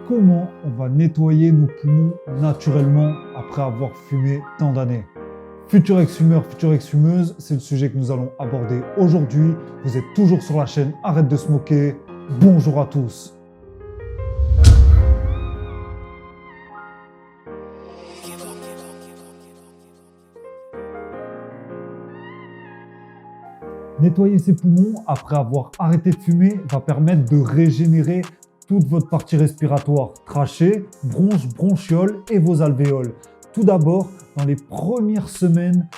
Comment on va nettoyer nos poumons naturellement après avoir fumé tant d'années? Futur ex-fumeur, future ex-fumeuse, c'est le sujet que nous allons aborder aujourd'hui. Vous êtes toujours sur la chaîne Arrête de smoker. Bonjour à tous. Nettoyer ses poumons après avoir arrêté de fumer va permettre de régénérer toute votre partie respiratoire, trachée, bronches, bronchioles et vos alvéoles. Tout d'abord, dans les premières semaines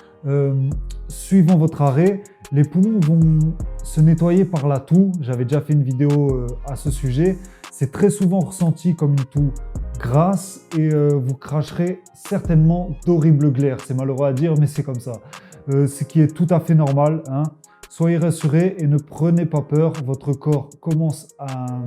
suivant votre arrêt, les poumons vont se nettoyer par la toux. J'avais déjà fait une vidéo à ce sujet. C'est très souvent ressenti comme une toux grasse et vous cracherez certainement d'horribles glaires. C'est malheureux à dire, mais c'est comme ça. Ce qui est tout à fait normal, hein. Soyez rassurés et ne prenez pas peur. Votre corps commence à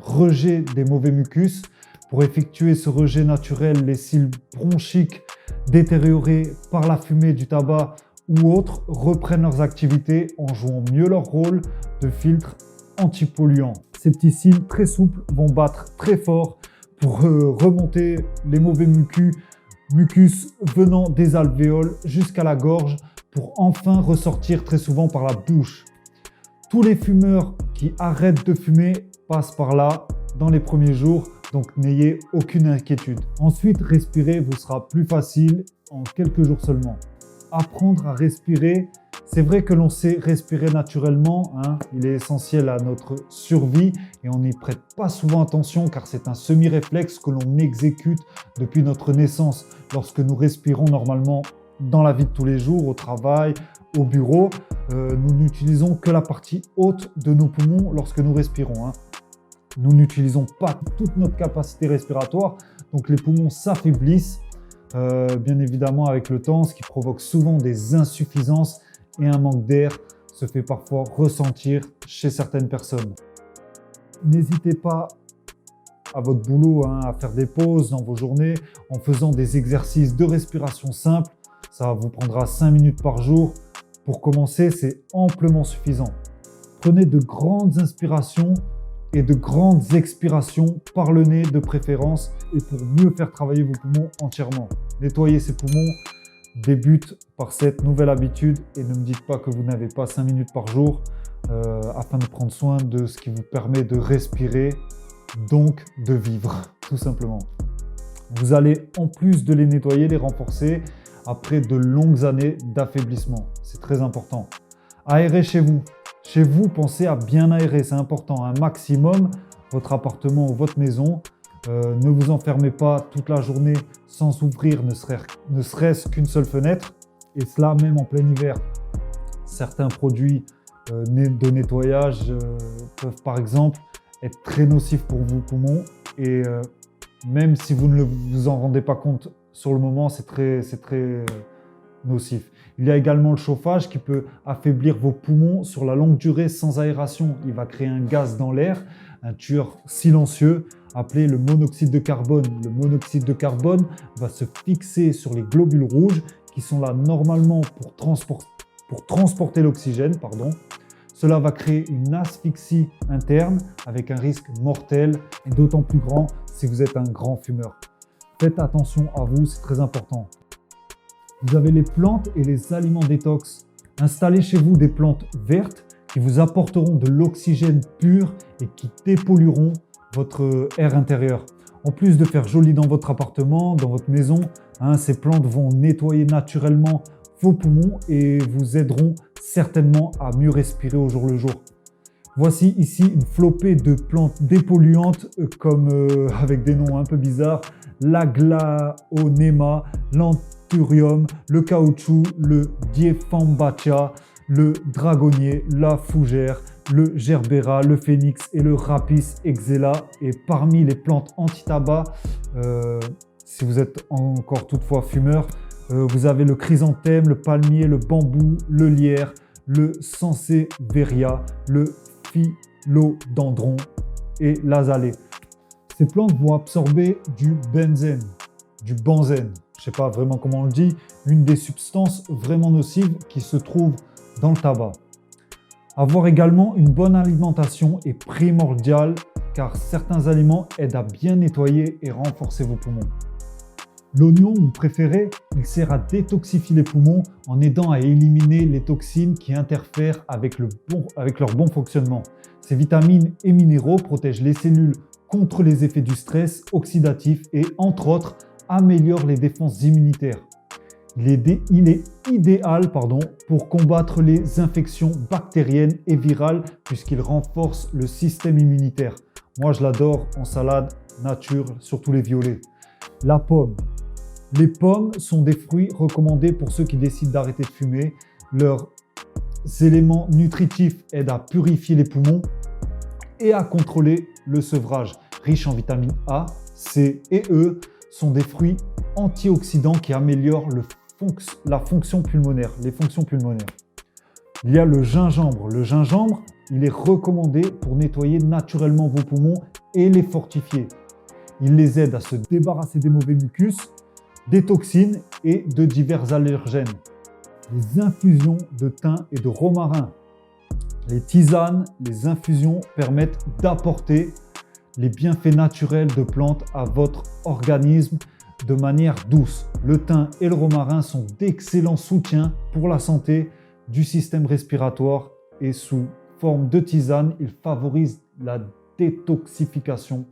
rejeter des mauvais mucus. Pour effectuer ce rejet naturel, les cils bronchiques détériorés par la fumée du tabac ou autres reprennent leurs activités en jouant mieux leur rôle de filtre antipolluant. Ces petits cils très souples vont battre très fort pour remonter les mauvais mucus venant des alvéoles jusqu'à la gorge, pour enfin ressortir très souvent par la bouche. Tous les fumeurs qui arrêtent de fumer passent par là dans les premiers jours, donc n'ayez aucune inquiétude. Ensuite, respirer vous sera plus facile en quelques jours seulement. Apprendre à respirer, c'est vrai que l'on sait respirer naturellement, hein, il est essentiel à notre survie et on n'y prête pas souvent attention car c'est un semi-réflexe que l'on exécute depuis notre naissance. Lorsque nous respirons normalement dans la vie de tous les jours, au travail, au bureau, nous n'utilisons que la partie haute de nos poumons lorsque nous respirons, hein. Nous n'utilisons pas toute notre capacité respiratoire, donc les poumons s'affaiblissent, bien évidemment avec le temps, ce qui provoque souvent des insuffisances et un manque d'air se fait parfois ressentir chez certaines personnes. N'hésitez pas à votre boulot, hein, à faire des pauses dans vos journées en faisant des exercices de respiration simples. Ça vous prendra 5 minutes par jour. Pour commencer, c'est amplement suffisant. Prenez de grandes inspirations et de grandes expirations par le nez de préférence et pour mieux faire travailler vos poumons entièrement. Nettoyer ses poumons débute par cette nouvelle habitude et ne me dites pas que vous n'avez pas 5 minutes par jour afin de prendre soin de ce qui vous permet de respirer, donc de vivre, tout simplement. Vous allez, en plus de les nettoyer, les renforcer après de longues années d'affaiblissement. C'est très important. Aérez chez vous. Chez vous, pensez à bien aérer, c'est important. Un maximum, votre appartement ou votre maison. Ne vous enfermez pas toute la journée sans ouvrir ne serait-ce qu'une seule fenêtre. Et cela même en plein hiver. Certains produits de nettoyage peuvent par exemple être très nocifs pour vos poumons. Et même si vous ne vous en rendez pas compte sur le moment, c'est très nocif. Il y a également le chauffage qui peut affaiblir vos poumons sur la longue durée sans aération. Il va créer un gaz dans l'air, un tueur silencieux appelé le monoxyde de carbone. Le monoxyde de carbone va se fixer sur les globules rouges qui sont là normalement pour transporter l'oxygène. Cela va créer une asphyxie interne avec un risque mortel et d'autant plus grand si vous êtes un grand fumeur. Faites attention à vous, c'est très important. Vous avez les plantes et les aliments détox. Installez chez vous des plantes vertes qui vous apporteront de l'oxygène pur et qui dépollueront votre air intérieur. En plus de faire joli dans votre appartement, dans votre maison, hein, ces plantes vont nettoyer naturellement vos poumons et vous aideront certainement à mieux respirer au jour le jour. Voici ici une flopée de plantes dépolluantes comme avec des noms un peu bizarres. L'aglaonema, l'anthurium, le caoutchouc, le dieffambatia, le dragonnier, la fougère, le gerbera, le phénix et le rapis exela. Et parmi les plantes anti-tabac, si vous êtes encore toutefois fumeur, vous avez le chrysanthème, le palmier, le bambou, le lierre, le sansevieria, le philodendron et l'azalée. Ces plantes vont absorber du benzène, je ne sais pas vraiment comment on le dit, une des substances vraiment nocives qui se trouve dans le tabac. Avoir également une bonne alimentation est primordial car certains aliments aident à bien nettoyer et renforcer vos poumons. L'oignon, mon préféré, il sert à détoxifier les poumons en aidant à éliminer les toxines qui interfèrent avec leur bon fonctionnement. Ces vitamines et minéraux protègent les cellules contre les effets du stress oxydatif et, entre autres, améliorent les défenses immunitaires. Il est idéal pour combattre les infections bactériennes et virales puisqu'il renforce le système immunitaire. Moi, je l'adore en salade, nature, surtout les violets. La pomme. Les pommes sont des fruits recommandés pour ceux qui décident d'arrêter de fumer. Leurs éléments nutritifs aident à purifier les poumons et à contrôler le sevrage. Riches en vitamines A, C et E, sont des fruits antioxydants qui améliorent la fonction pulmonaire, les fonctions pulmonaires. Il y a le gingembre. Le gingembre, il est recommandé pour nettoyer naturellement vos poumons et les fortifier. Il les aide à se débarrasser des mauvais mucus, des toxines et de divers allergènes. Les infusions de thym et de romarin. Les tisanes, les infusions permettent d'apporter les bienfaits naturels de plantes à votre organisme de manière douce. Le thym et le romarin sont d'excellents soutiens pour la santé du système respiratoire et sous forme de tisane, ils favorisent la détoxification.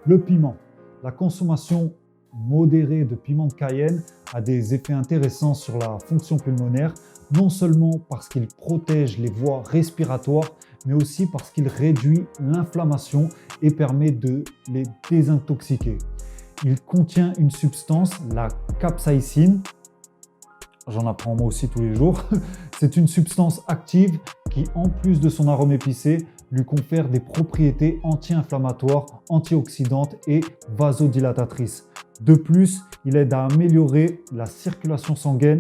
Le piment. La consommation modérée de piment de Cayenne a des effets intéressants sur la fonction pulmonaire, non seulement parce qu'il protège les voies respiratoires, mais aussi parce qu'il réduit l'inflammation et permet de les désintoxiquer. Il contient une substance, la capsaïcine. J'en apprends moi aussi tous les jours. C'est une substance active qui, en plus de son arôme épicé, lui confère des propriétés anti-inflammatoires, antioxydantes et vasodilatatrices. De plus, il aide à améliorer la circulation sanguine,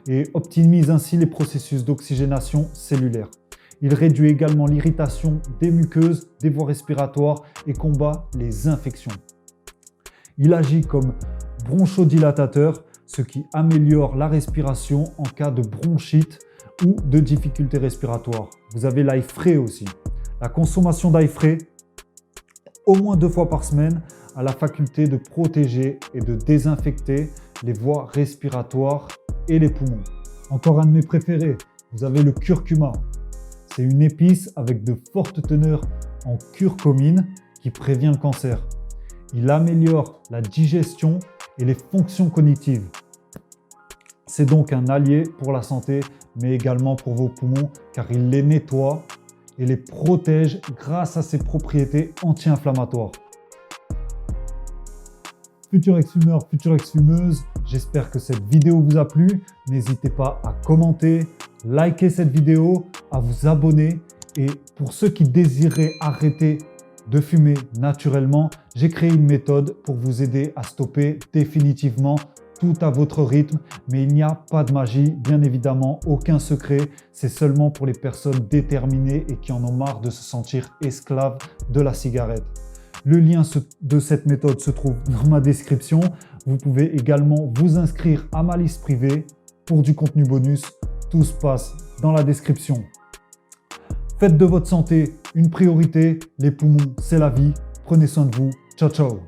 et optimise ainsi les processus d'oxygénation cellulaire. Il réduit également l'irritation des muqueuses, des voies respiratoires et combat les infections. Il agit comme bronchodilatateur, ce qui améliore la respiration en cas de bronchite ou de difficultés respiratoires. Vous avez l'ail frais aussi. La consommation d'ail frais, au moins 2 fois par semaine, a la faculté de protéger et de désinfecter les voies respiratoires et les poumons. Encore un de mes préférés, vous avez le curcuma. C'est une épice avec de fortes teneurs en curcumine qui prévient le cancer. Il améliore la digestion et les fonctions cognitives. C'est donc un allié pour la santé, mais également pour vos poumons, car il les nettoie et les protège grâce à ses propriétés anti-inflammatoires. Futurs ex-fumeurs, futures ex-fumeuses, j'espère que cette vidéo vous a plu. N'hésitez pas à commenter, liker cette vidéo, à vous abonner. Et pour ceux qui désiraient arrêter de fumer naturellement, j'ai créé une méthode pour vous aider à stopper définitivement tout à votre rythme. Mais il n'y a pas de magie, bien évidemment, aucun secret. C'est seulement pour les personnes déterminées et qui en ont marre de se sentir esclaves de la cigarette. Le lien de cette méthode se trouve dans ma description. Vous pouvez également vous inscrire à ma liste privée pour du contenu bonus. Tout se passe dans la description. Faites de votre santé une priorité. Les poumons, c'est la vie. Prenez soin de vous. Ciao, ciao.